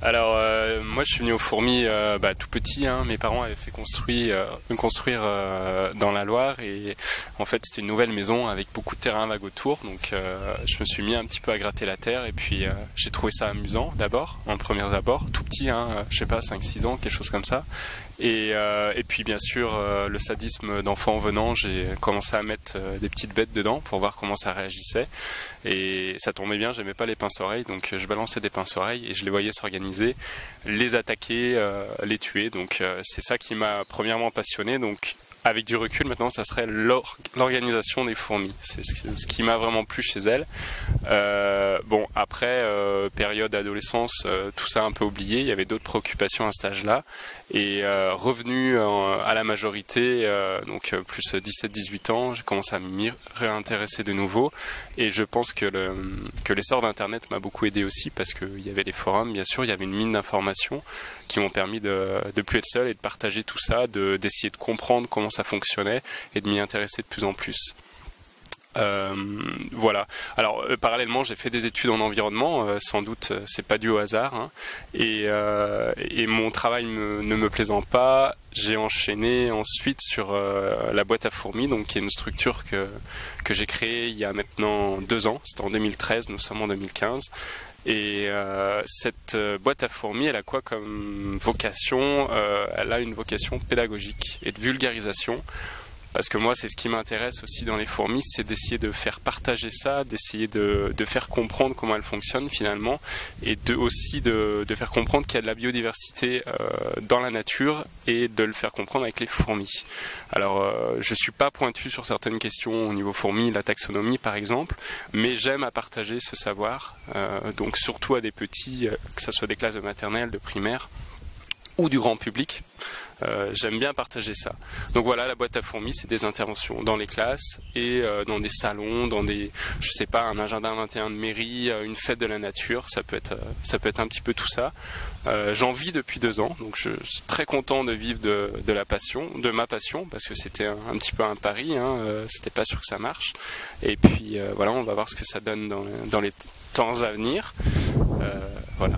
Alors moi je suis venu aux fourmis tout petit, hein. Mes parents avaient fait construire dans la Loire et en fait c'était une nouvelle maison avec beaucoup de terrain vague autour, donc je me suis mis un petit peu à gratter la terre et puis j'ai trouvé ça amusant d'abord, en premier abord, tout petit, hein, je sais pas 5-6 ans, quelque chose comme ça. Et puis bien sûr le sadisme d'enfant venant, j'ai commencé à mettre des petites bêtes dedans pour voir comment ça réagissait et ça tombait bien, j'aimais pas les pinces-oreilles donc je balançais des pinces-oreilles et je les voyais s'organiser, les attaquer, les tuer, donc c'est ça qui m'a premièrement passionné. Donc avec du recul maintenant ça serait l'organisation des fourmis, c'est ce qui m'a vraiment plu chez elles. Bon après période adolescence, tout ça un peu oublié, il y avait d'autres préoccupations à cet âge-là et revenu à la majorité, donc plus 17-18 ans, j'ai commencé à m'y réintéresser de nouveau et je pense que l'essor d'internet m'a beaucoup aidé aussi parce qu'il y avait les forums, bien sûr, il y avait une mine d'informations qui m'ont permis de plus être seul et de partager tout ça, d'essayer de comprendre comment ça fonctionnait et de m'y intéresser de plus en plus. Voilà. Alors parallèlement, j'ai fait des études en environnement. Sans doute, c'est pas dû au hasard. Hein, et mon travail ne me plaisant pas, j'ai enchaîné ensuite sur la boîte à fourmis, donc qui est une structure que j'ai créée il y a maintenant 2 ans. C'était en 2013. Nous sommes en 2015. Et cette boîte à fourmis, elle a quoi comme vocation? Elle a une vocation pédagogique et de vulgarisation. Parce que moi, c'est ce qui m'intéresse aussi dans les fourmis, c'est d'essayer de faire partager ça, d'essayer de faire comprendre comment elles fonctionnent finalement, et aussi de faire comprendre qu'il y a de la biodiversité dans la nature, et de le faire comprendre avec les fourmis. Alors, je suis pas pointu sur certaines questions au niveau fourmis, la taxonomie par exemple, mais j'aime à partager ce savoir, donc surtout à des petits, que ce soit des classes de maternelle, de primaire, ou du grand public. J'aime bien partager ça. Donc voilà, la boîte à fourmis, c'est des interventions dans les classes et dans des salons, dans des, je sais pas, un agenda 21 de mairie, une fête de la nature, ça peut être un petit peu tout ça. J'en vis depuis 2 ans, donc je suis très content de vivre de ma passion, parce que c'était un petit peu un pari, hein, c'était pas sûr que ça marche. Et puis voilà, on va voir ce que ça donne dans les temps à venir. Voilà.